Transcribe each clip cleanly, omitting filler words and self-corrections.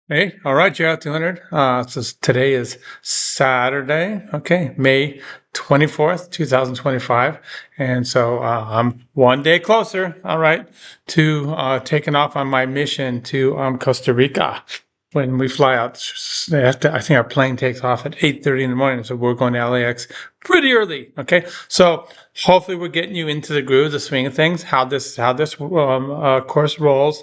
Hey, all right, GERO 200. Today is Saturday, okay, May 24th, 2025. And so I'm one day closer, all right, to taking off on my mission to Costa Rica when we fly out. I think our plane takes off at 8:30 in the morning, so we're going to LAX pretty early, okay? So hopefully we're getting you into the groove, the swing of things, how this course rolls.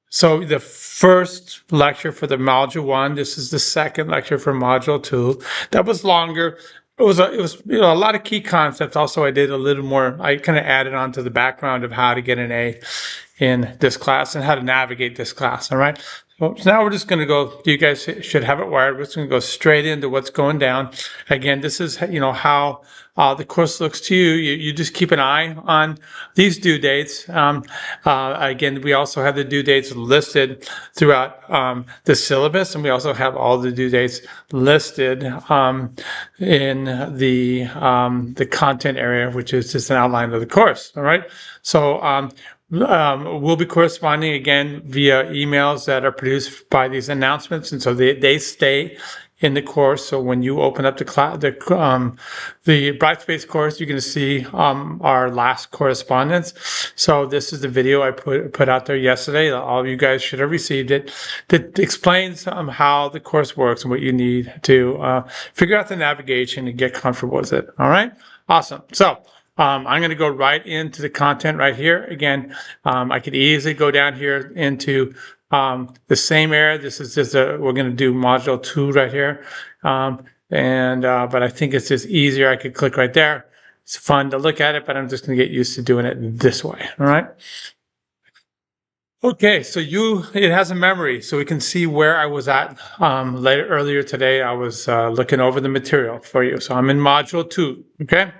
So the first lecture for the module one, this is the second lecture for module two. That was longer. It was a lot of key concepts. Also, I did a little more. I kind of added on to the background of how to get an A in this class and how to navigate this class. All right. So now we're just going to go. You guys should have it wired. We're just going to go straight into what's going down. Again, this is how the course looks to you. You just keep an eye on these due dates. Again, we also have the due dates listed throughout the syllabus, and we also have all the due dates listed in the content area, which is just an outline of the course. All right. So we'll be corresponding again via emails that are produced by these announcements, and so they stay in the course. So when you open up the Brightspace course, you're going to see our last correspondence. So this is the video I put out there yesterday. All of you guys should have received it. That explains how the course works and what you need to figure out the navigation and get comfortable with it. All right, awesome. So I'm going to go right into the content right here. Again, I could easily go down here into the same area. This is just we're going to do module 2 right here. But I think it's just easier. I could click right there. It's fun to look at it, but I'm just going to get used to doing it this way. All right. Okay, so it has a memory, so we can see where I was at earlier today. I was looking over the material for you. So I'm in module 2. Okay.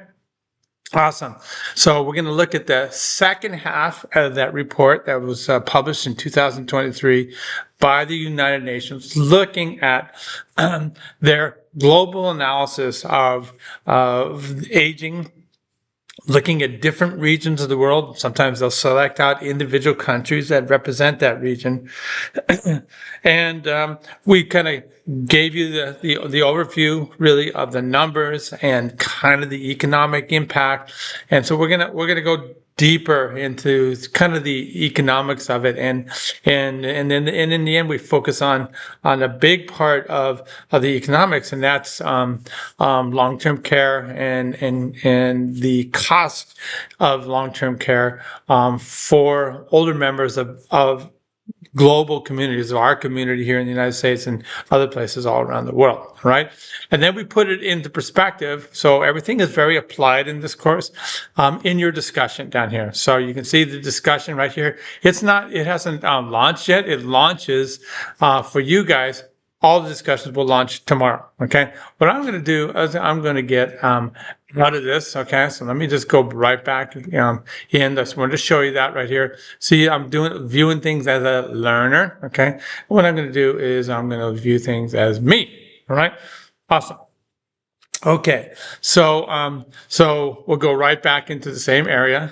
Awesome. So we're going to look at the second half of that report that was published in 2023 by the United Nations, looking at their global analysis of aging, looking at different regions of the world. Sometimes they'll select out individual countries that represent that region. And we kind of gave you the overview really of the numbers and kind of the economic impact. And so we're gonna go deeper into kind of the economics of it, and in the end we focus on a big part of the economics, and that's long-term care and the cost of long-term care for older members of global communities, of our community here in the United States and other places all around the world, right? And then we put it into perspective. So everything is very applied in this course in your discussion down here. So you can see the discussion right here. It hasn't launched yet. It launches for you guys. All the discussions will launch tomorrow, okay? What I'm going to do is I'm going to get out of this, okay? So let me just go right back in. I just wanted to show you that right here. See, I'm viewing things as a learner, okay? What I'm going to do is I'm going to view things as me, all right? Awesome. Okay, so we'll go right back into the same area,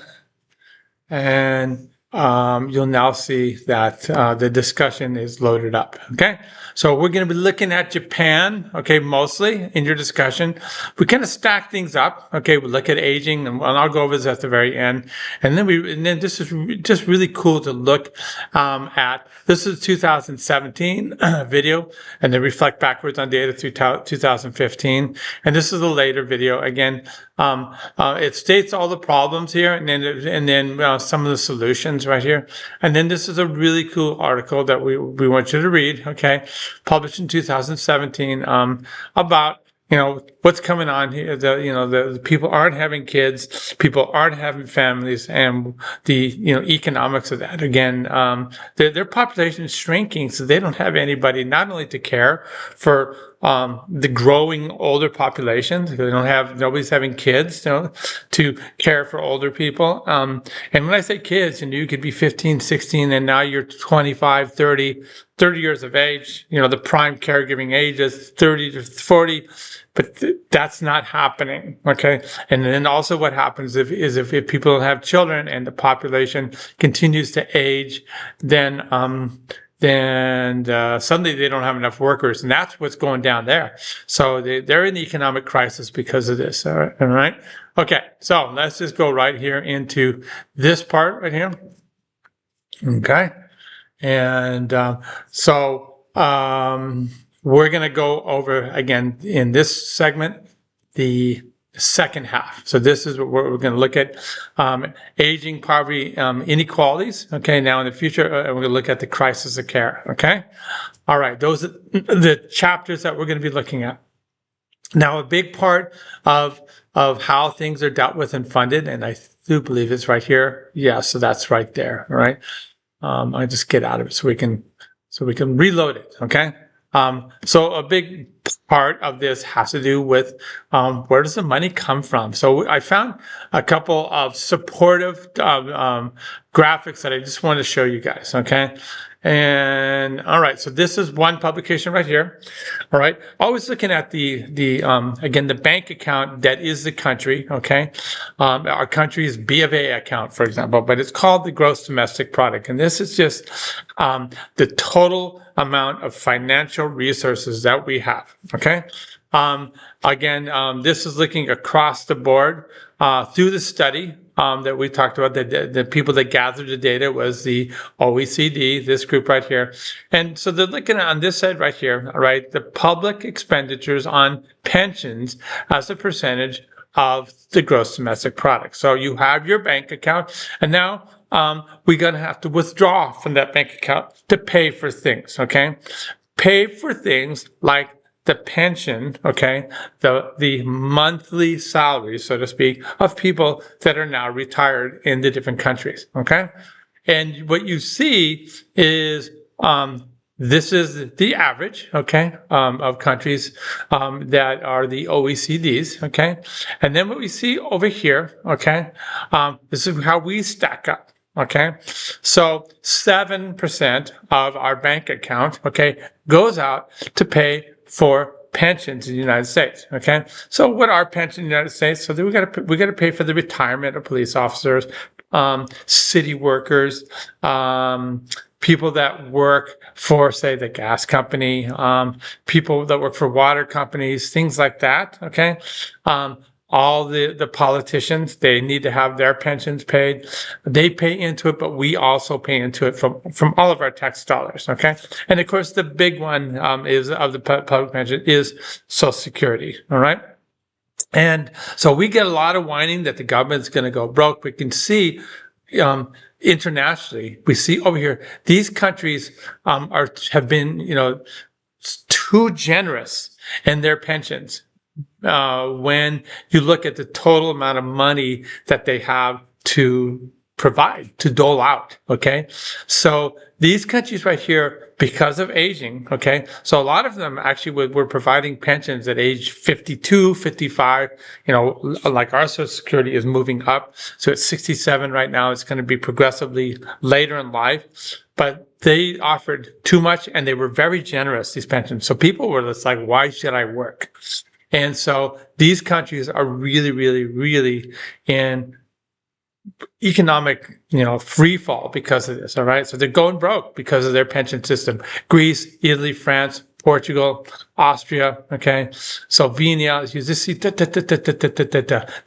and you'll now see that the discussion is loaded up, okay? So we're going to be looking at Japan, okay, mostly in your discussion. We kind of stack things up, okay? We look at aging, and I'll go over this at the very end. And then this is just really cool to look at. This is 2017 video, and then reflect backwards on data through 2015. And this is a later video. Again, it states all the problems here, and then some of the solutions right here. And then this is a really cool article that we want you to read, okay? Published in 2017, about what's coming on here. The people aren't having kids, people aren't having families, and the economics of that. Again, their population is shrinking, so they don't have anybody not only to care for the growing older population. Nobody's having kids, to care for older people. And when I say kids, you could be 15, 16, and now you're 25, 30 years of age. The prime caregiving age is 30 to 40. But that's not happening, okay? And then also what happens if people have children and the population continues to age, then then suddenly they don't have enough workers, and that's what's going down there. So they're in the economic crisis because of this. All right. Okay. So let's just go right here into this part right here. Okay. And we're going to go over again in this segment the second half. So this is what we're going to look at: aging, poverty, inequalities. Okay, now in the future, we're going to look at the crisis of care. Okay, all right. Those are the chapters that we're going to be looking at. Now, a big part of how things are dealt with and funded, and I do believe it's right here. Yeah, so that's right there. All right. I just get out of it so we can reload it. Okay. So a big part of this has to do with where does the money come from? So I found a couple of supportive graphics that I just want to show you guys. Okay. And all right, so this is one publication right here. All right, always looking at the again, the bank account that is the country. Okay, our country's B of A account, for example, but it's called the gross domestic product, and this is just the total amount of financial resources that we have. Okay. Again, this is looking across the board through the study that we talked about. The people that gathered the data was the OECD, this group right here. And so they're looking at on this side right here, all right, the public expenditures on pensions as a percentage of the gross domestic product. So you have your bank account, and now we're going to have to withdraw from that bank account to pay for things, okay? Pay for things like the pension, okay, the monthly salary, so to speak, of people that are now retired in the different countries, okay? And what you see is this is the average, okay, of countries that are the OECDs, okay? And then what we see over here, okay, this is how we stack up. Okay, so 7% of our bank account, okay, goes out to pay for pensions in the United States. Okay, so what are pensions in the United States? So we got to pay for the retirement of police officers, city workers, people that work for, say, the gas company, people that work for water companies, things like that. Okay. All the politicians, they need to have their pensions paid. They pay into it, but we also pay into it from all of our tax dollars, okay? And of course, the big one is of the public pension is Social Security, all right? And so we get a lot of whining that the government's going to go broke. We can see internationally, we see over here, these countries have been, too generous in their pensions. When you look at the total amount of money that they have to provide, to dole out, okay? So these countries right here, because of aging, okay? So a lot of them actually were providing pensions at age 52, 55, like our Social Security is moving up. So it's 67 right now. It's going to be progressively later in life. But they offered too much and they were very generous, these pensions. So people were just like, why should I work? And so these countries are really, really, really in economic, free fall because of this. All right. So they're going broke because of their pension system. Greece, Italy, France, Portugal, Austria. Okay. Slovenia, you just see.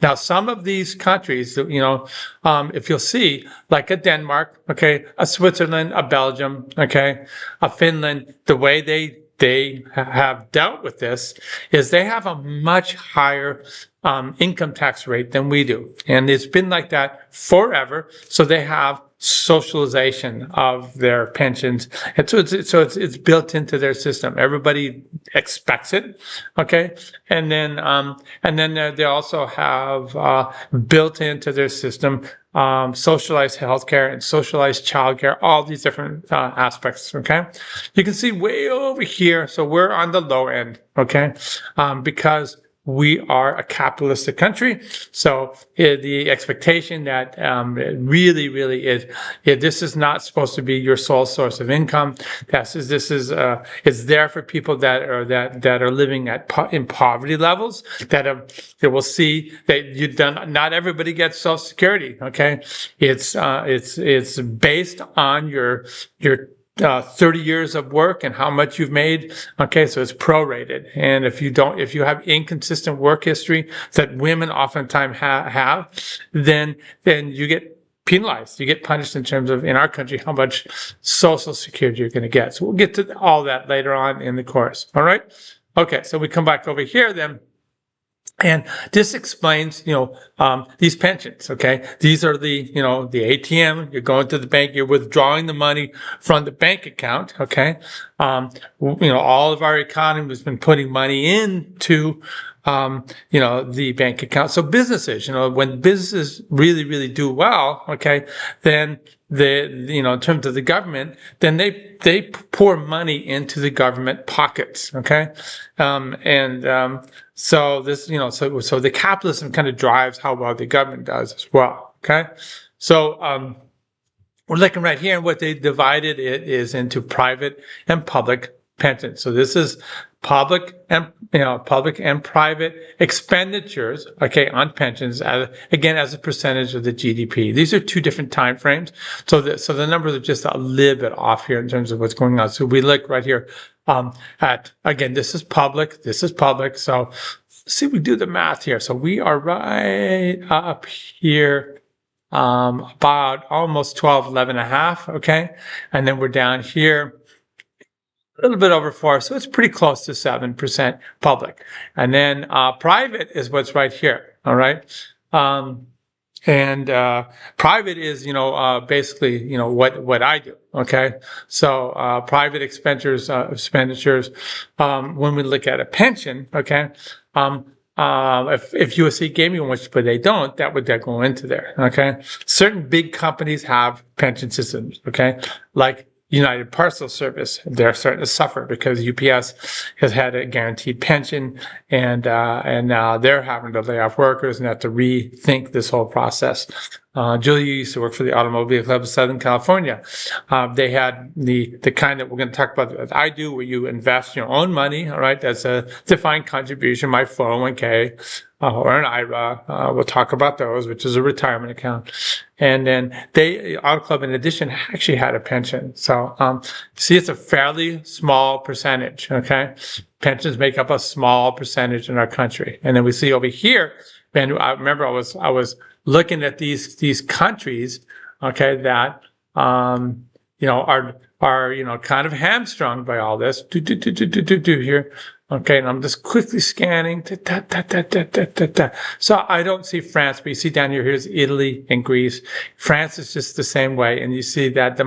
Now, some of these countries, if you'll see, like a Denmark, okay, a Switzerland, a Belgium, okay, a Finland, the way they have dealt with this is they have a much higher income tax rate than we do. And it's been like that forever. So they have socialization of their pensions. And so it's built into their system. Everybody expects it. Okay. And then they also have built into their system socialized healthcare and socialized childcare, all these different aspects. Okay, you can see way over here. So we're on the low end. Okay, because we are a capitalistic country. So the expectation that really, really is, this is not supposed to be your sole source of income. This is it's there for people that are living in poverty levels that will see that not everybody gets Social Security. Okay, it's based on your 30 years of work and how much you've made. Okay, so it's prorated. And if you have inconsistent work history that women oftentimes have, then you get penalized. You get punished in terms of, in our country, how much Social Security you're going to get. So we'll get to all that later on in the course. All right. Okay, so we come back over here then. And this explains, these pensions, okay? These are the ATM, you're going to the bank, you're withdrawing the money from the bank account, okay? All of our economy has been putting money into, the bank account. So businesses, when businesses really, really do well, okay, then in terms of the government, then they pour money into the government pockets, okay? So this, so the capitalism kind of drives how well the government does as well, okay? So we're looking right here, and what they divided it is into private and public pensions. So this is public and private expenditures, okay, on pensions, as a percentage of the GDP. These are two different time frames, so the numbers are just a little bit off here in terms of what's going on. So we look right here at, again, this is public. So see, we do the math here. So we are right up here, about almost 12, 11 and a half, okay, and then we're down here a little bit over 4, so it's pretty close to 7% public. And then private is what's right here, all right? And private is, basically, what I do, okay? So private expenditures, when we look at a pension, okay, if USA gave me one, but they don't, that would go into there, okay? Certain big companies have pension systems, okay? Like United Parcel Service, they're starting to suffer because UPS has had a guaranteed pension, and now they're having to lay off workers and have to rethink this whole process. Julia used to work for the Automobile Club of Southern California. They had the kind that we're going to talk about that I do, where you invest your own money, all right? That's a defined contribution, my 401k, or an IRA. We'll talk about those, which is a retirement account. And then Auto Club, in addition, actually had a pension. So, see, it's a fairly small percentage, okay? Pensions make up a small percentage in our country. And then we see over here, and I remember I was looking at these countries, okay, that, are kind of hamstrung by all this. Here. Okay, and I'm just quickly scanning. So I don't see France, but you see down here, here's Italy and Greece. France is just the same way, and you see that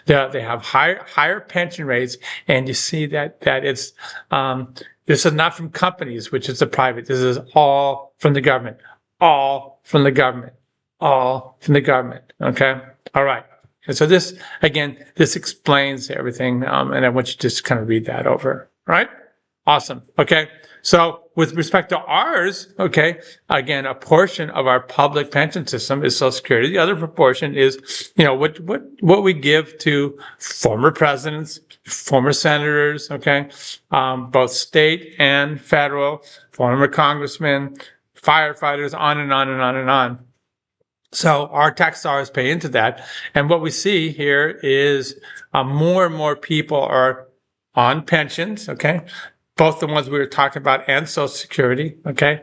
they have higher pension rates, and you see that it's this is not from companies, which is the private. This is all from the government. All from the government. All from the government. Okay, all right. And so this explains everything, and I want you to just kind of read that over. All right. Awesome. Okay. So with respect to ours, okay, again, a portion of our public pension system is Social Security. The other proportion is, what we give to former presidents, former senators, okay, both state and federal, former congressmen, firefighters, on and on and on and on. So our tax dollars pay into that. And what we see here is more and more people are on pensions, okay? Both the ones we were talking about and Social Security, okay?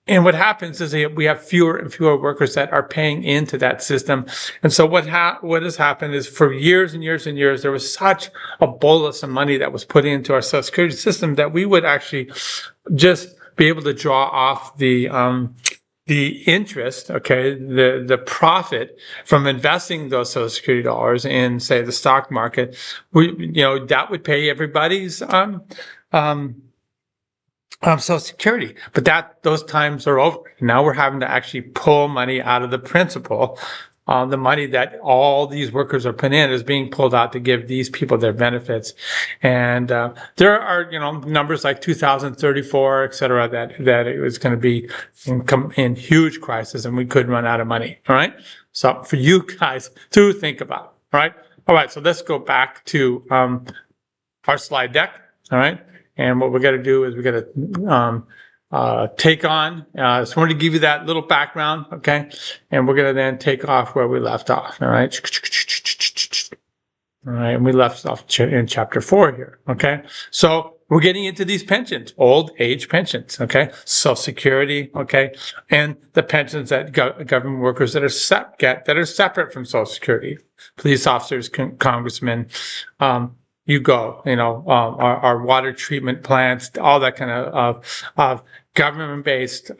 And what happens is we have fewer and fewer workers that are paying into that system. And so what has happened is, for years and years and years, there was such a bolus of money that was put into our Social Security system that we would actually just be able to draw off the interest, okay, the profit from investing those Social Security dollars in, say, the stock market. That would pay everybody's Social Security, but those times are over. Now we're having to actually pull money out of the principal. The money that all these workers are putting in is being pulled out to give these people their benefits. And there are, numbers like 2034, et cetera, that it was going to be in huge crisis, and we could run out of money. All right. So for you guys to think about. All right. All right. So let's go back to our slide deck. All right. And what we're going to do is we're going to take on, so I wanted to give you that little background, okay? And we're going to then take off where we left off, all right? All right, and we left off in chapter 4 here. Okay, so we're getting into these pensions, old age pensions. Okay, Social Security. Okay, and the pensions that government workers that are get that are separate from Social Security, police officers, congressmen. You go, our water treatment plants, all that kind of government-based,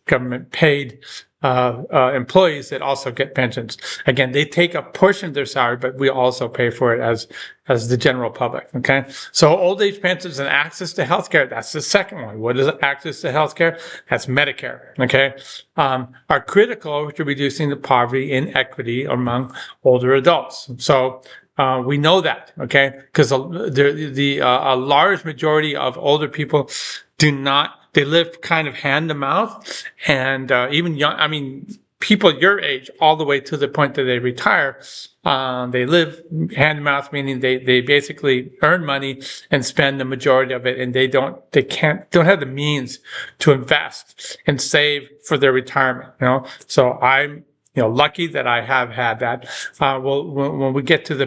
government-paid employees that also get pensions. Again, they take a portion of their salary, but we also pay for it as the general public. Okay, so old age pensions and access to healthcare. That's the second one. What is access to healthcare? That's Medicare. Okay, are critical to reducing the poverty inequity among older adults. So. We know that, okay, because a large majority of older people they live kind of hand to mouth, and even young, people your age, all the way to the point that they retire, they live hand to mouth, meaning they basically earn money and spend the majority of it, and they don't have the means to invest and save for their retirement. So I'm lucky that I have had that. When we get to the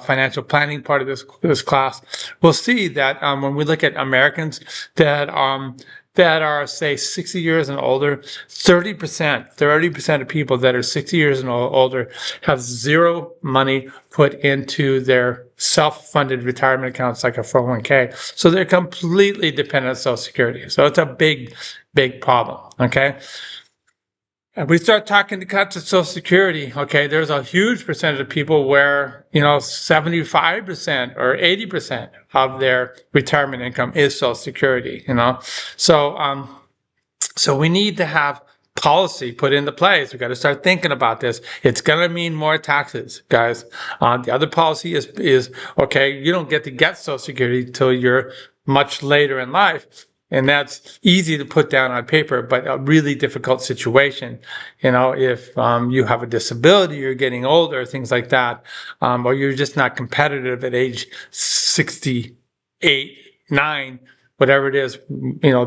financial planning part of this class, we'll see that when we look at Americans that are, say, 60 years and older, 30% of people that are 60 years and older have zero money put into their self-funded retirement accounts like a 401k. So they're completely dependent on Social Security. So it's a big, big problem, okay? And we start talking to cuts to Social Security, okay, there's a huge percentage of people where, 75% or 80% of their retirement income is Social Security, So, so we need to have policy put into place. We've got to start thinking about this. It's going to mean more taxes, guys. The other policy is, okay, you don't get Social Security until you're much later in life. And that's easy to put down on paper, but a really difficult situation, if you have a disability, you're getting older, things like that, or you're just not competitive at age 68, 9, whatever it is,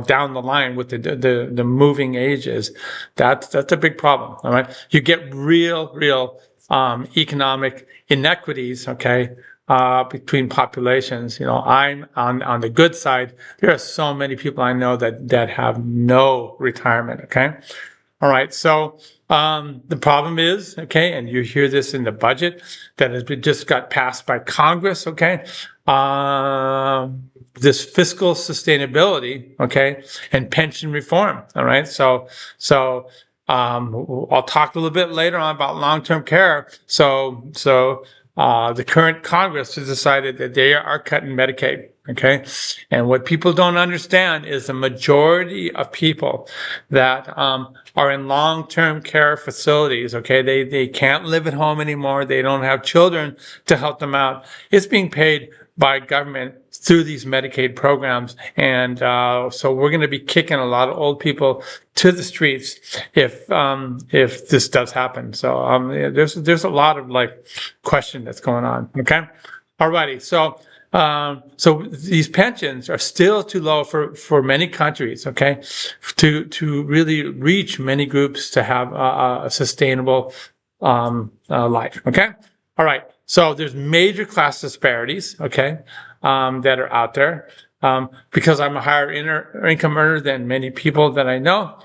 down the line with the moving ages. That's a big problem. All right, you get real economic inequities. Okay. Between populations, I'm on the good side. There are so many people I know that have no retirement. Okay. All right. So, the problem is, okay, and you hear this in the budget that just got passed by Congress. Okay. This fiscal sustainability, okay, and pension reform. All right. So, I'll talk a little bit later on about long-term care. The current Congress has decided that they are cutting Medicaid. Okay. And what people don't understand is the majority of people that, are in long-term care facilities. Okay. They can't live at home anymore. They don't have children to help them out. It's being paid by government through these Medicaid programs. And so we're going to be kicking a lot of old people to the streets if this does happen. So there's a lot of question that's going on. Okay. Alrighty. So these pensions are still too low for many countries. Okay. To really reach many groups to have a sustainable life. Okay. All right. So there's major class disparities, okay, that are out there. Because I'm a higher income earner than many people that I know,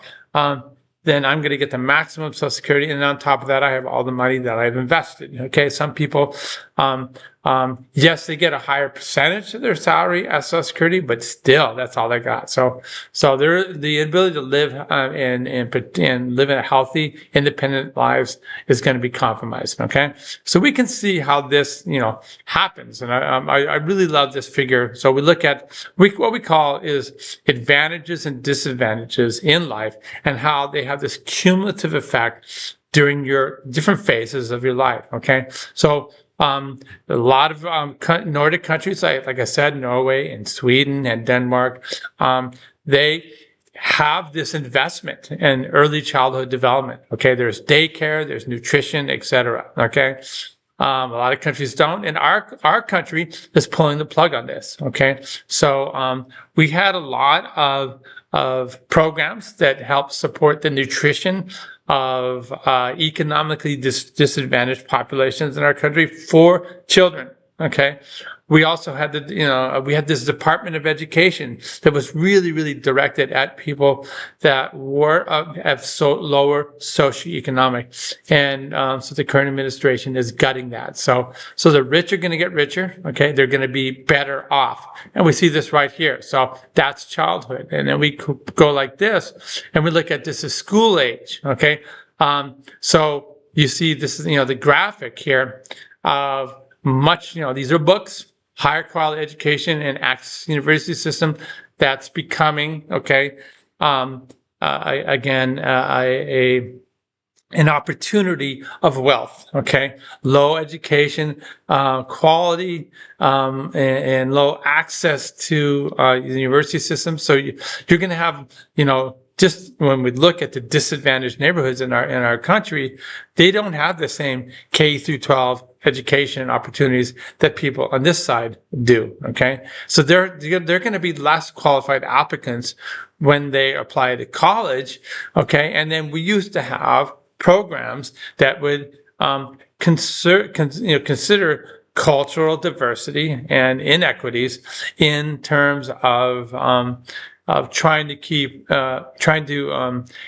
then I'm going to get the maximum Social Security. And on top of that, I have all the money that I've invested. Okay. Some people, yes, they get a higher percentage of their salary as Social Security, but still that's all they got. So the ability to live, and live in a healthy, independent lives is going to be compromised. Okay. So we can see how this, happens. And I really love this figure. So we look at what we call is advantages and disadvantages in life and how they have this cumulative effect during your different phases of your life. Okay. So, a lot of Nordic countries, like I said, Norway and Sweden and Denmark, they have this investment in early childhood development. Okay, there's daycare, there's nutrition, etc. Okay, a lot of countries don't, and our country is pulling the plug on this. Okay, so we had a lot of programs that help support the nutrition of economically disadvantaged populations in our country for children. Okay. We also had we had this Department of Education that was really, really directed at people that were of lower socioeconomic, and so the current administration is gutting that. So the rich are going to get richer. Okay, they're going to be better off, and we see this right here. So that's childhood, and then we go like this, and we look at this as school age. Okay, so you see this is the graphic here of these are books, higher quality education and access university system that's becoming, an opportunity of wealth, okay? Low education, quality, and low access to the university system. So you're going to have, just when we look at the disadvantaged neighborhoods in our country, they don't have the same K through 12 education opportunities that people on this side do. Okay, so they're going to be less qualified applicants when they apply to college. Okay, and then we used to have programs that would consider cultural diversity and inequities in terms of trying to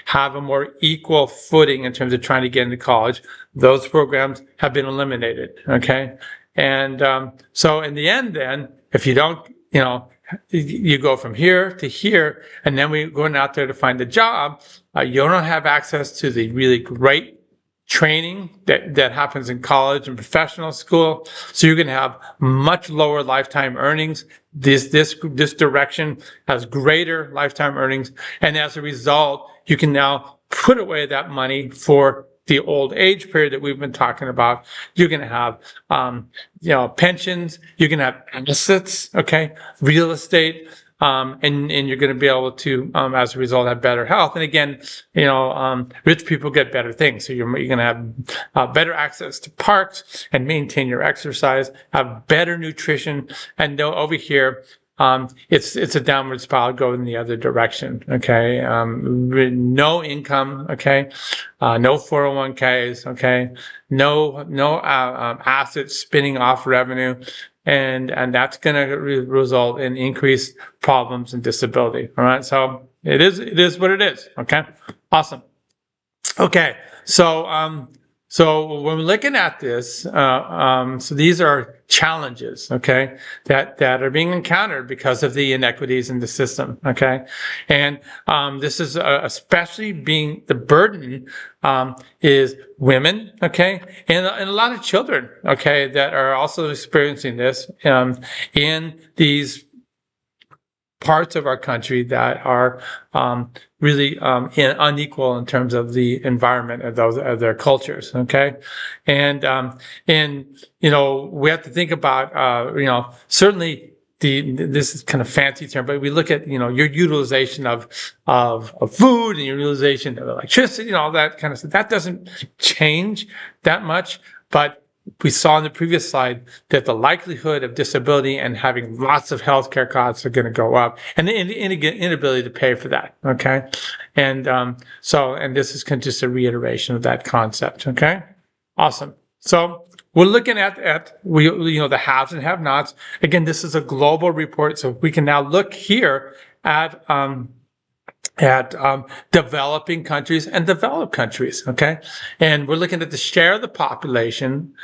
have a more equal footing in terms of trying to get into college. Those programs have been eliminated. Okay, and so in the end, then if you don't, you go from here to here, and then we're going out there to find a job. You don't have access to the really great training that happens in college and professional school. So you're going to have much lower lifetime earnings. This direction has greater lifetime earnings. And as a result, you can now put away that money for the old age period that we've been talking about. You're going to have, pensions. You're going to have assets, okay, real estate. And you're going to be able to, as a result, have better health. And again, rich people get better things. So you're going to have better access to parks and maintain your exercise, have better nutrition. And over here, it's a downward spiral going in the other direction. Okay, no income. Okay, no 401ks. Okay, no assets spinning off revenue. And that's going to result in increased problems and disability. All right. So it is what it is. Okay. Awesome. Okay. So when we're looking at this, so these are challenges, okay, that are being encountered because of the inequities in the system, okay, and this is especially being the burden is women, okay, and a lot of children, okay, that are also experiencing this in these parts of our country that are really unequal in terms of the environment of their cultures. Okay, and we have to think about certainly this is kind of fancy term, but we look at your utilization of food and your utilization of electricity and all that kind of stuff. That doesn't change that much, but we saw in the previous slide that the likelihood of disability and having lots of healthcare costs are going to go up, and the inability to pay for that. Okay, and and this is kind of just a reiteration of that concept. Okay, awesome. So we're looking at the haves and have-nots. Again, this is a global report, so we can now look here at developing countries and developed countries, okay? And we're looking at the share of the population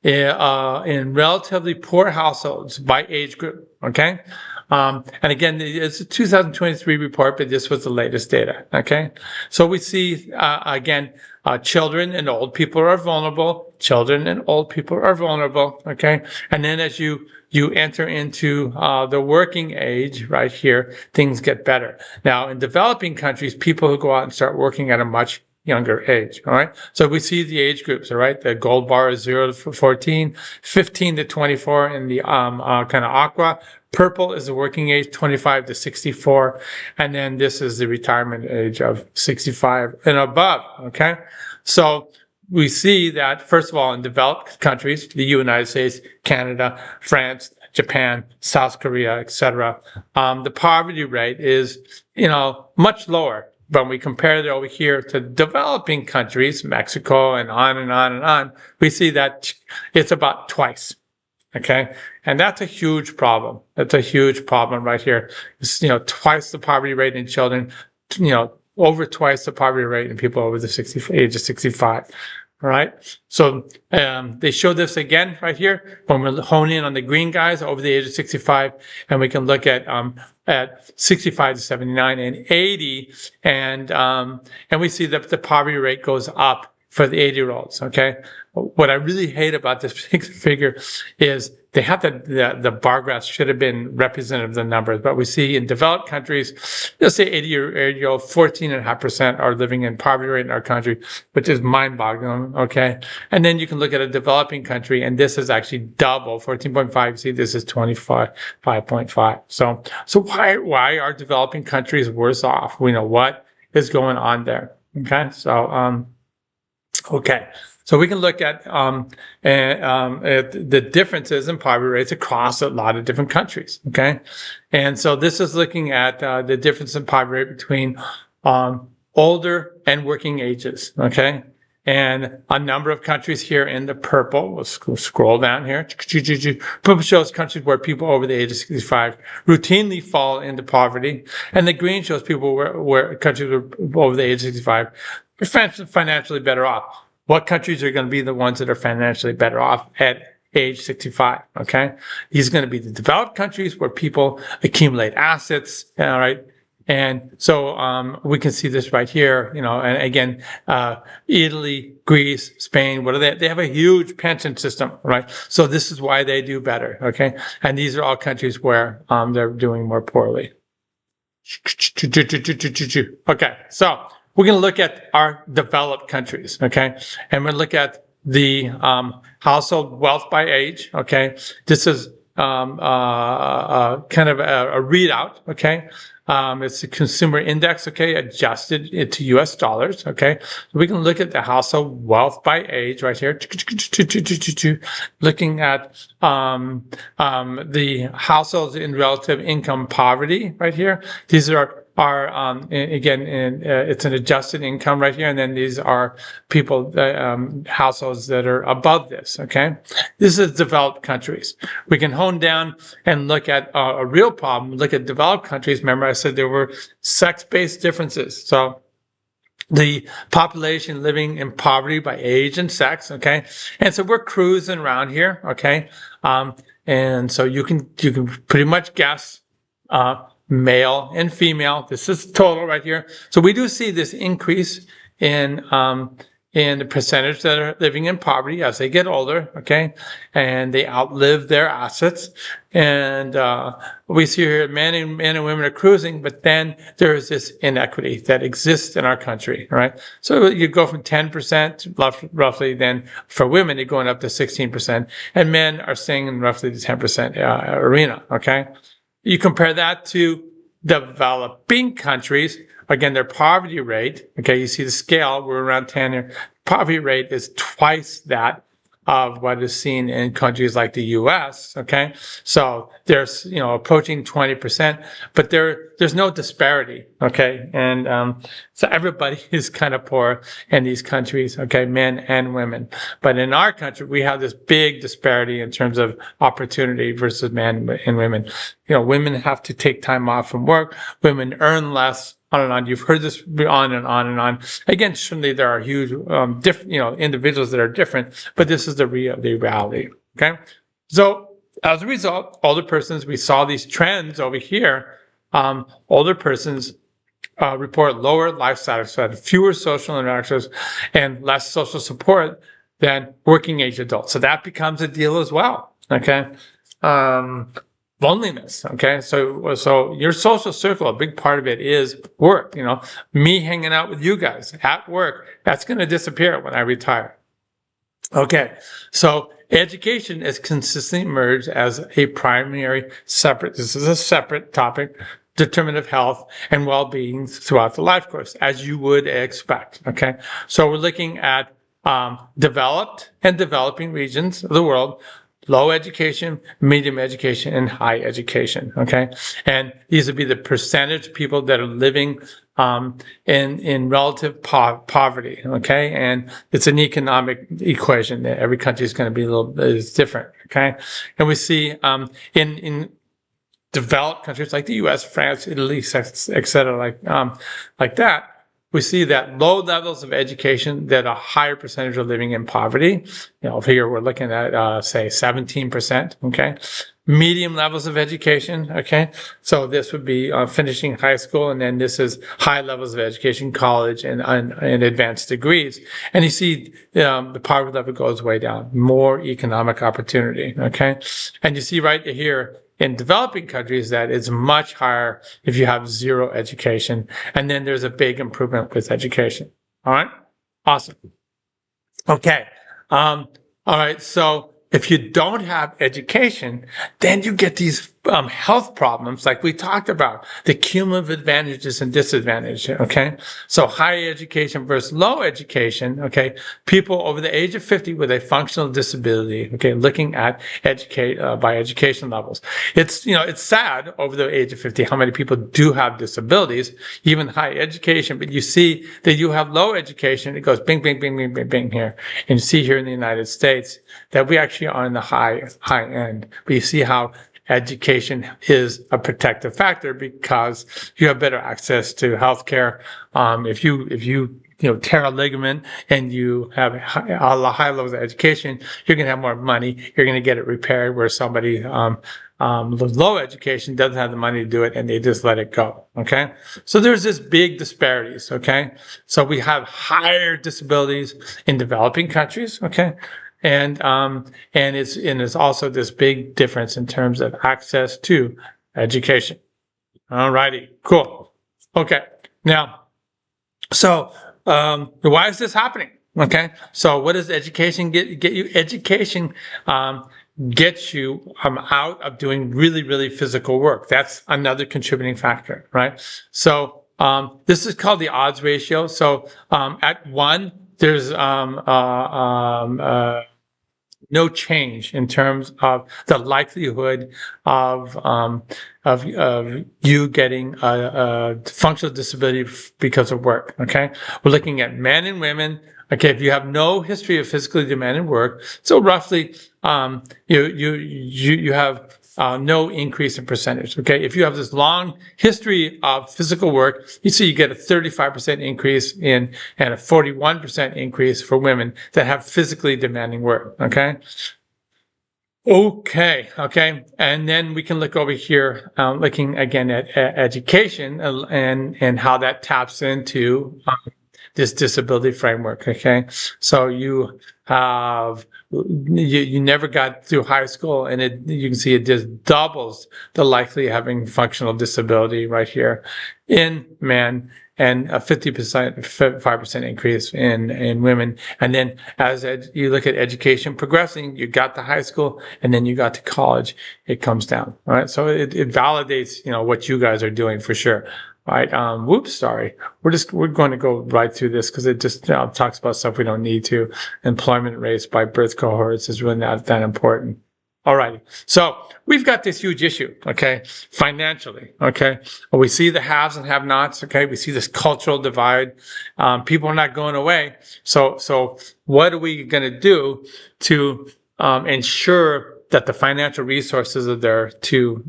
in relatively poor households by age group, okay? And again, it's a 2023 report, but this was the latest data, okay? So we see, again, children and old people are vulnerable. Children and old people are vulnerable, okay? And then as you enter into the working age right here, things get better. Now, in developing countries, people who go out and start working at a much younger age, all right? So we see the age groups, all right? The gold bar is 0 to 14, 15 to 24 in the kind of aqua. Purple is the working age, 25 to 64. And then this is the retirement age of 65 and above, okay? So we see that, first of all, in developed countries, the United States, Canada, France, Japan, South Korea, etc., the poverty rate is, much lower. But when we compare it over here to developing countries, Mexico, and on and on and on, we see that it's about twice. Okay, and that's a huge problem. That's a huge problem right here. It's, twice the poverty rate in children, over twice the poverty rate in people over the age of 65. All right. So they show this again right here when we're honing in on the green guys over the age of 65, and we can look at 65 to 79 and 80, and we see that the poverty rate goes up for the 80-year-olds. Okay. What I really hate about this figure is they have the bar graphs should have been representative of the numbers, but we see in developed countries, let's say 80-year-old, 14.5% are living in poverty rate in our country, which is mind-boggling. Okay, and then you can look at a developing country, and this is actually double, 14.5. You see, this is 25.5. So why are developing countries worse off? We know what is going on there. Okay, so okay. So we can look at the differences in poverty rates across a lot of different countries. Okay, and so this is looking at the difference in poverty rate between older and working ages. Okay, and a number of countries here in the purple. We'll scroll down here. Purple shows countries where people over the age of 65 routinely fall into poverty, and the green shows people where countries over the age of 65 are financially better off. What countries are going to be the ones that are financially better off at age 65? Okay, these are going to be the developed countries where people accumulate assets. All right, and so we can see this right here. And again, Italy, Greece, Spain. What are they? They have a huge pension system, right? So this is why they do better. Okay, and these are all countries where they're doing more poorly. Okay, so we're going to look at our developed countries, okay? And we'll look at the household wealth by age, okay? This is kind of a readout, okay? It's a consumer index, okay, adjusted to US dollars, okay? So we can look at the household wealth by age right here, looking at the households in relative income poverty right here. These are again, it's an adjusted income right here, and then these are people, households that are above this, okay? This is developed countries. We can hone down and look at a real problem, look at developed countries. Remember I said there were sex-based differences. So the population living in poverty by age and sex, okay? And so we're cruising around here, okay? And so you can pretty much guess male and female. This is total right here. So we do see this increase in the percentage that are living in poverty as they get older, okay? And they outlive their assets. And we see here men and women are cruising, but then there is this inequity that exists in our country, right? So you go from 10% roughly, then for women, you're going up to 16%, and men are staying in roughly the 10% arena, okay? You compare that to developing countries, again, their poverty rate, okay, you see the scale, we're around 10 here. Poverty rate is twice that of what is seen in countries like the US, okay? So there's, approaching 20%, but there's no disparity, okay? And so everybody is kind of poor in these countries, okay, men and women. But in our country, we have this big disparity in terms of opportunity versus men and women. Women have to take time off from work, women earn less, on and on. You've heard this on and on and on. Again, certainly there are huge, different, individuals that are different, but this is the reality. Okay. So as a result, older persons, we saw these trends over here. Older persons report lower life satisfaction, fewer social interactions, and less social support than working age adults. So that becomes a deal as well. Okay. Loneliness, okay? So your social circle, a big part of it is work, me hanging out with you guys at work, that's going to disappear when I retire. Okay, so education is consistently emerged as a primary this is a separate topic, determinant of health and well-being throughout the life course, as you would expect, okay? So we're looking at developed and developing regions of the world. low education, medium education, and high education. Okay, and these would be the percentage of people that are living in relative poverty. Okay, and it's an economic equation that every country is going to be is different. Okay, and we see in developed countries like the U.S., France, Italy, etc., like that, we see that low levels of education, that a higher percentage are living in poverty. Here we're looking at say 17%. Okay, medium levels of education. Okay, so this would be finishing high school, and then this is high levels of education, college, and advanced degrees. And you see the poverty level goes way down, more economic opportunity. Okay, and you see right here in developing countries that it's much higher if you have zero education. And then there's a big improvement with education. All right. Awesome. Okay. All right. So if you don't have education, then you get these health problems like we talked about, the cumulative advantages and disadvantages. Okay. So higher education versus low education. Okay. People over the age of 50 with a functional disability. Okay. Looking at by education levels. It's sad over the age of 50 how many people do have disabilities, even high education, but you see that you have low education. It goes bing, bing, bing, bing, bing, bing here. And you see here in the United States that we actually are in the high end. But you see how education is a protective factor because you have better access to healthcare. If you tear a ligament and you have high levels of education, you're going to have more money. You're going to get it repaired, where somebody with low education doesn't have the money to do it, and they just let it go. Okay, so there's this big disparities. Okay, so we have higher disabilities in developing countries. Okay. And it's also this big difference in terms of access to education. All righty, cool. Okay, now, so why is this happening? Okay, so what does education get you? Education gets you out of doing really, really physical work. That's another contributing factor, right? So this is called the odds ratio. So at 1, there's no change in terms of the likelihood of you getting a functional disability because of work. Okay, we're looking at men and women. Okay, if you have no history of physically demanding work, so roughly you have no increase in percentage. Okay, if you have this long history of physical work, you see you get a 35% increase and a 41% increase for women that have physically demanding work. Okay, and then we can look over here, looking again at education and how that taps into this disability framework. Okay, so you never got through high school, and you can see it just doubles the likely having functional disability right here in men, and a 5% increase in women. And then as you look at education progressing, you got to high school and then you got to college, it comes down. All right, so it validates what you guys are doing for sure. All right. Sorry. We're going to go right through this because it just talks about stuff we don't need to. Employment rates by birth cohorts is really not that important. All right. So we've got this huge issue, okay, financially, okay. We see the haves and have-nots, okay. We see this cultural divide. People are not going away. So what are we going to do to ensure that the financial resources are there to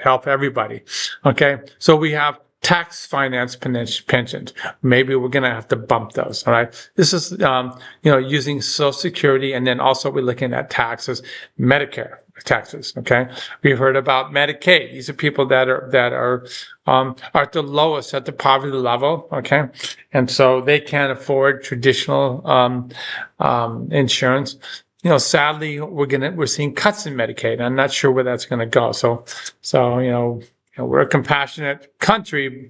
help everybody? Okay, so we have tax finance pensions. Maybe we're going to have to bump those. All right, this is using Social Security, and then also we're looking at taxes, Medicare taxes. Okay, we've heard about Medicaid. These are people that are at the lowest at the poverty level. Okay, and so they can't afford traditional insurance. Sadly, we're seeing cuts in Medicaid. I'm not sure where that's going to go. So we're a compassionate country,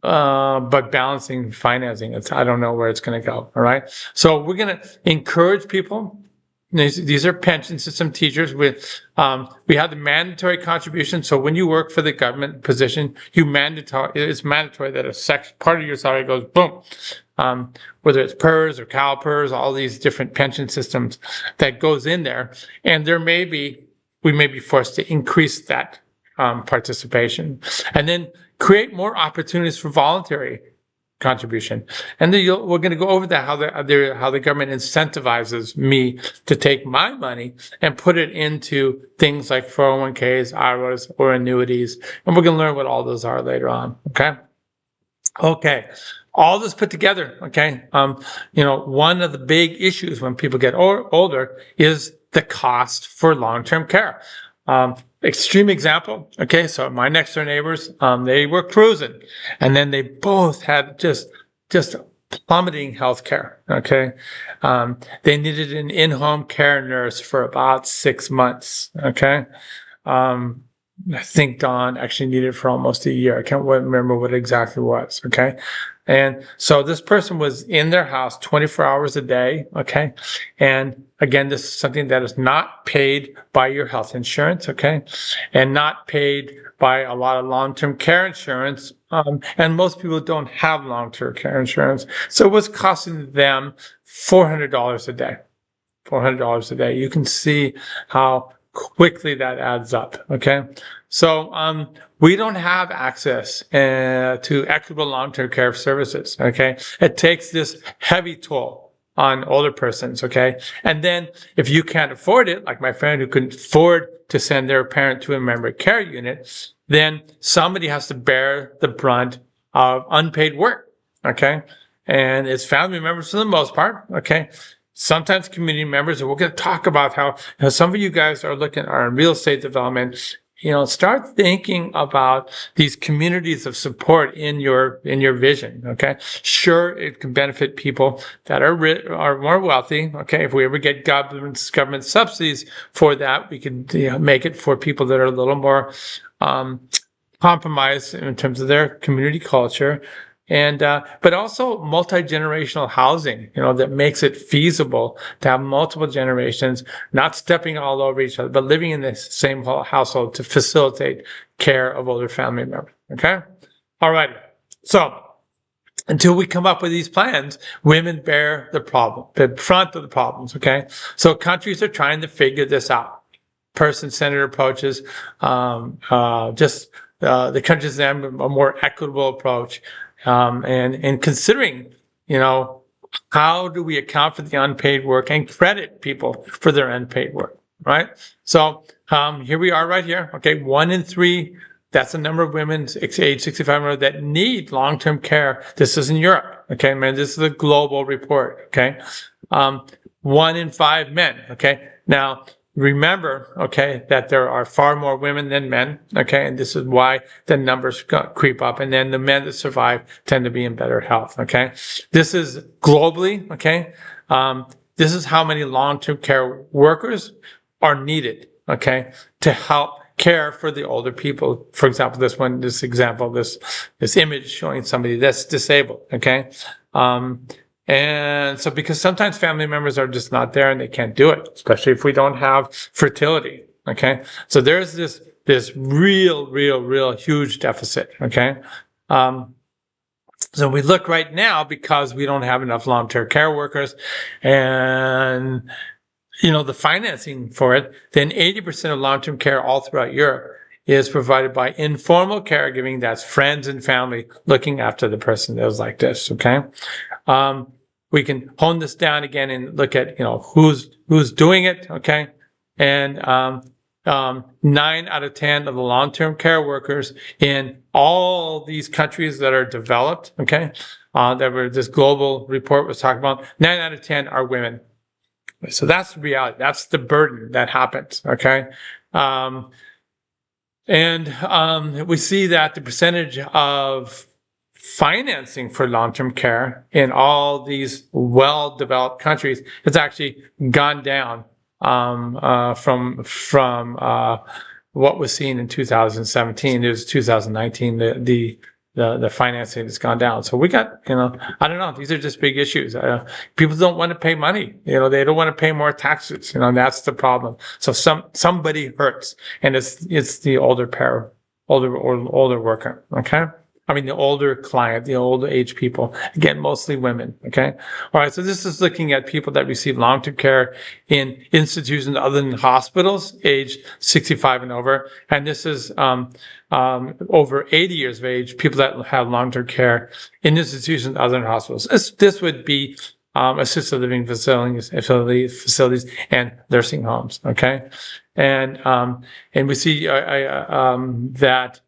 but balancing financing, I don't know where it's going to go. All right. So we're going to encourage people. These are pension system teachers. We have the mandatory contribution. So when you work for the government position, it's mandatory that a part of your salary goes boom whether it's PERS or CalPERS, all these different pension systems that goes in there. And we may be forced to increase that participation, and then create more opportunities for voluntary contribution. And then we're going to go over that, how the government incentivizes me to take my money and put it into things like 401ks, IRAs, or annuities. And we're going to learn what all those are later on. Okay. All this put together. Okay. One of the big issues when people get older is the cost for long-term care. Extreme example. Okay, so my next door neighbors, they were cruising, and then they both had just plummeting health care. Okay, they needed an in-home care nurse for about 6 months. Okay, I think Dawn actually needed it for almost a year. I can't remember what it exactly was. Okay, and so this person was in their house 24 hours a day. Okay, and again, this is something that is not paid by your health insurance. Okay, and not paid by a lot of long-term care insurance. And most people don't have long-term care insurance, so it was costing them $400 a day. $400 a day. You can see how quickly that adds up. Okay, so we don't have access to equitable long-term care services. Okay, it takes this heavy toll on older persons. Okay, and then if you can't afford it, like my friend who couldn't afford to send their parent to a memory care unit, then somebody has to bear the brunt of unpaid work. Okay, and it's family members for the most part. Okay. Sometimes community members, and we're going to talk about how some of you guys are in real estate development. Start thinking about these communities of support in your vision. Okay, sure, it can benefit people that are more wealthy. Okay, if we ever get government subsidies for that, we can make it for people that are a little more compromised in terms of their community culture. And but also multi-generational housing, that makes it feasible to have multiple generations, not stepping all over each other, but living in the same household to facilitate care of older family members. Okay, all right. So until we come up with these plans, women bear the brunt of the problems. Okay, so countries are trying to figure this out. Person-centered approaches, the countries that have a more equitable approach. And considering, how do we account for the unpaid work and credit people for their unpaid work, right? So here we are right here. Okay, 1 in 3, that's the number of women age 65 that need long-term care. This is in Europe. Okay, man, this is a global report. Okay, 1 in 5 men. Okay, now remember, okay, that there are far more women than men, okay, and this is why the numbers creep up, and then the men that survive tend to be in better health, okay? This is globally, okay? This is how many long-term care workers are needed, okay, to help care for the older people. For example, this image showing somebody that's disabled, okay? And so because sometimes family members are just not there and they can't do it, especially if we don't have fertility. Okay. So there's this real huge deficit. Okay. So we look right now because we don't have enough long-term care workers and, the financing for it, then 80% of long-term care all throughout Europe is provided by informal caregiving. That's friends and family looking after the person that was like this. Okay. We can hone this down again and look at, who's doing it. Okay. And, 9 out of 10 of the long-term care workers in all these countries that are developed. Okay. This global report was talking about, 9 out of 10 are women. So that's the reality. That's the burden that happens. Okay. And we see that the percentage of financing for long-term care in all these well-developed countries has actually gone down from what was seen in 2017. It was 2019. The financing has gone down. So we got, I don't know. These are just big issues. People don't want to pay money. They don't want to pay more taxes. That's the problem. So somebody hurts, and it's the older worker. Okay. the older client, the older age people, again, mostly women, okay? All right, so this is looking at people that receive long-term care in institutions other than hospitals, age 65 and over. And this is over 80 years of age, people that have long-term care in institutions other than hospitals. This would be assisted living facilities and nursing homes, okay? And we see that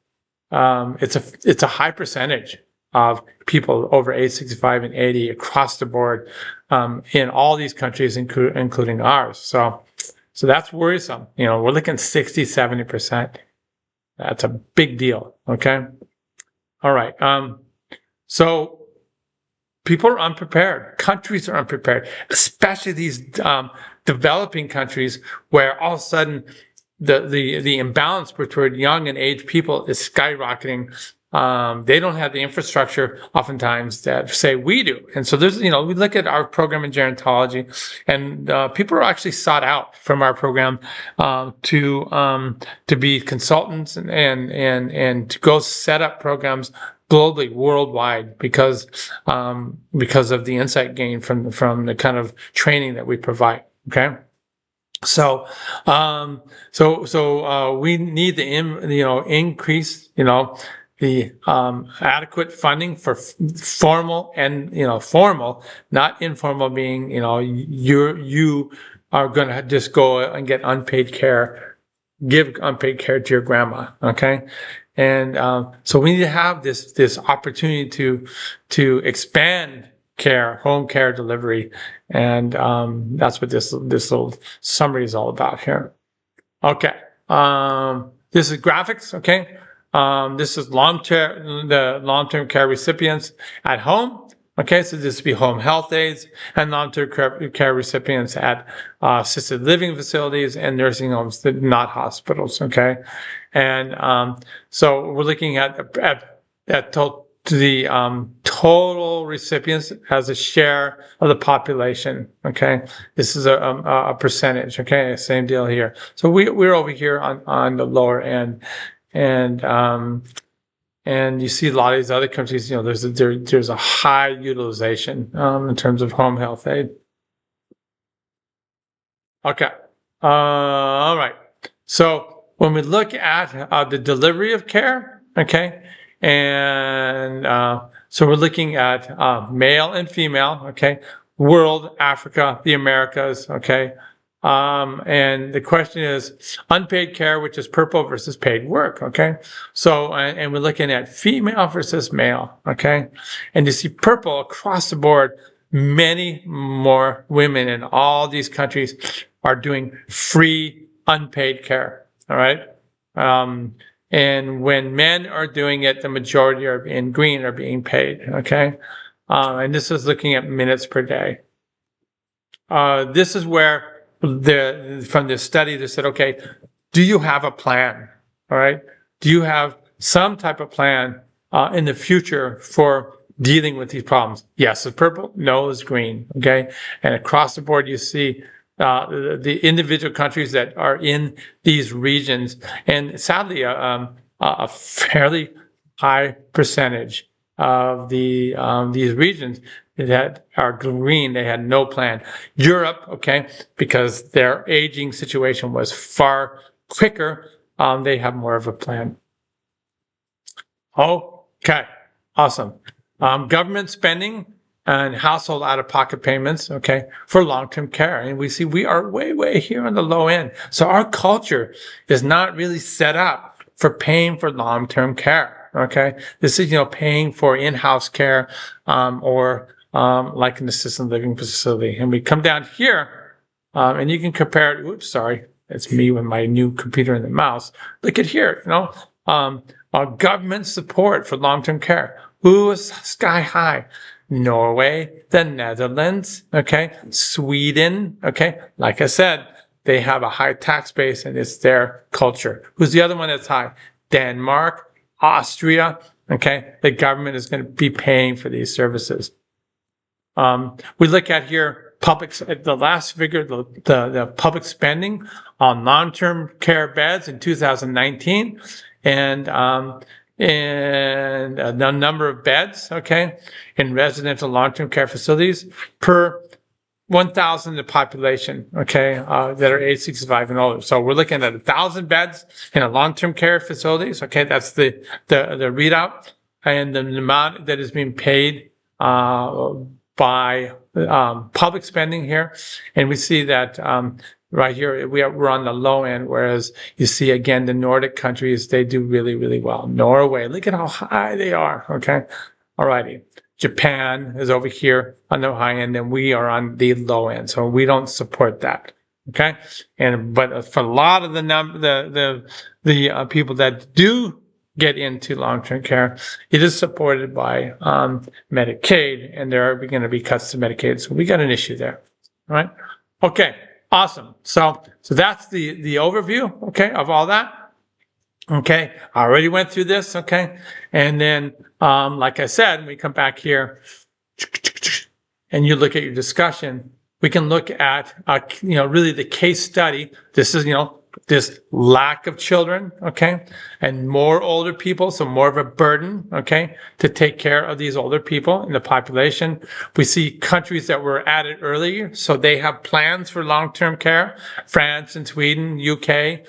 it's a high percentage of people over age 65 and 80 across the board in all these countries, including ours. So that's worrisome. We're looking 60, 70%. That's a big deal. Okay. All right. So people are unprepared. Countries are unprepared, especially these developing countries where all of a sudden the imbalance between young and aged people is skyrocketing. They don't have the infrastructure oftentimes that say we do. And so there's, we look at our program in gerontology, and people are actually sought out from our program to be consultants and to go set up programs globally, worldwide, because of the insight gained from the kind of training that we provide. Okay. So we need to increase, the adequate funding for formal and formal, not informal, meaning you are going to just go and get unpaid care, give unpaid care to your grandma, okay? And so we need to have this opportunity to expand care, home care delivery, and that's what this little summary is all about here. Okay, this is graphics. Okay, this is the long-term care recipients at home. Okay, so this would be home health aides and long-term care recipients at assisted living facilities and nursing homes, not hospitals. Okay, and so we're looking at the total recipients as a share of the population. Okay, this is a percentage. Okay, same deal here. So we're over here on the lower end, and you see a lot of these other countries. There's a high utilization in terms of home health aid. Okay, all right. So when we look at the delivery of care, okay. And so we're looking at male and female, okay, world, Africa, the Americas, okay. And the question is unpaid care, which is purple, versus paid work, okay. So, and we're looking at female versus male, okay. And you see purple across the board, many more women in all these countries are doing free unpaid care, all right. And when men are doing it, the majority are in green are being paid, okay? And this is looking at minutes per day. This is where from this study they said, okay, do you have a plan, all right? Do you have some type of plan in the future for dealing with these problems? Yes, it's purple, no, it's green, okay? And across the board you see the individual countries that are in these regions, and sadly, a fairly high percentage of these regions that are green, they had no plan. Europe, okay, because their aging situation was far quicker, they have more of a plan. Okay, awesome. Government spending and household out-of-pocket payments, okay, for long-term care. And we see we are way here on the low end. So our culture is not really set up for paying for long-term care, okay? This is, paying for in-house care or like an assisted living facility. And we come down here and you can compare it. Oops, sorry. It's me with my new computer and the mouse. Look at here, government support for long-term care. Ooh, it's sky high. Norway, the Netherlands, okay, Sweden, okay. Like I said, they have a high tax base and it's their culture. Who's the other one that's high? Denmark, Austria, okay. The government is going to be paying for these services. We look at here the last figure, the public spending on long-term care beds in 2019, and in the number of beds, okay, in residential long-term care facilities per 1,000 of the population, okay, that are age 65 and older. So we're looking at 1,000 beds in a long-term care facilities, okay, that's the readout, and the amount that is being paid by public spending here. And we see that right here, we're on the low end, whereas you see, again, the Nordic countries, they do really, really well. Norway, look at how high they are, okay? All righty. Japan is over here on the high end, and we are on the low end, so we don't support that. Okay, but for a lot of the people that do get into long-term care, it is supported by Medicaid, and there are going to be cuts to Medicaid, so we got an issue there. All right. Okay. Awesome. So that's the overview. Okay, of all that. Okay, I already went through this, okay? And then, like I said, we come back here and you look at your discussion, we can look at, really the case study. This is, this lack of children, okay? And more older people, so more of a burden, okay, to take care of these older people in the population. We see countries that were at it earlier, so they have plans for long-term care, France and Sweden, UK.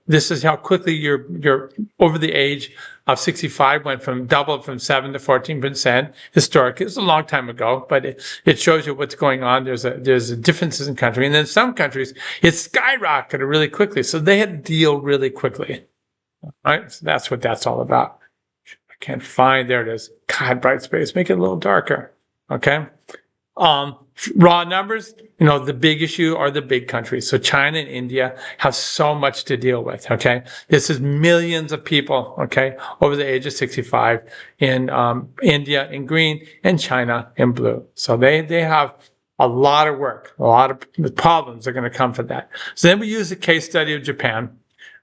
This is how quickly you're over the age of 65 went from doubled from 7 to 14% historically. It's a long time ago, but it shows you what's going on. There's a differences in country. And then some countries, it skyrocketed really quickly. So they had to deal really quickly. All right. So that's what that's all about. I can't find, there it is. God, bright space, make it a little darker. Okay. Raw numbers, the big issue are the big countries. So China and India have so much to deal with, okay? This is millions of people, okay, over the age of 65 in India in green and China in blue. So they have a lot of work, a lot of problems are going to come from that. So then we use the case study of Japan,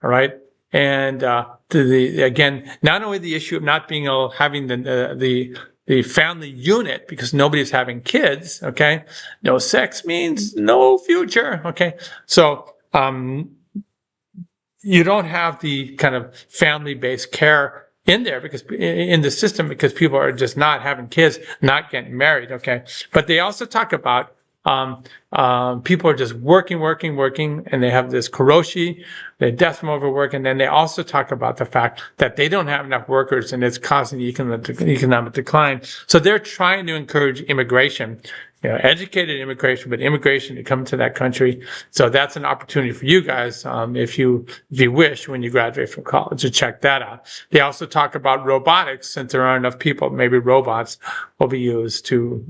all right? And again, not only the issue of not being able, having the family unit, because nobody's having kids, okay? No sex means no future, okay? So you don't have the kind of family-based care in there because in the system, because people are just not having kids, not getting married, okay? But they also talk about people are just working, and they have this karoshi, they death from overwork, and then they also talk about the fact that they don't have enough workers, and it's causing the economic decline. So they're trying to encourage immigration, educated immigration, but immigration to come to that country. So that's an opportunity for you guys, if you wish, when you graduate from college, to check that out. They also talk about robotics, since there aren't enough people, maybe robots will be used to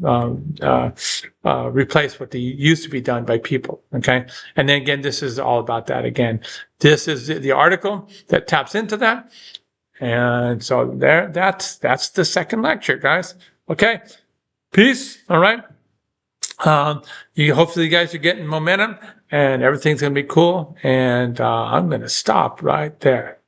replace what they used to be done by people. Okay, and then again, this is all about that. Again, this is the article that taps into that, and so that's the second lecture, guys. Okay, peace. All right. Hopefully you guys are getting momentum and everything's going to be cool. And I'm going to stop right there.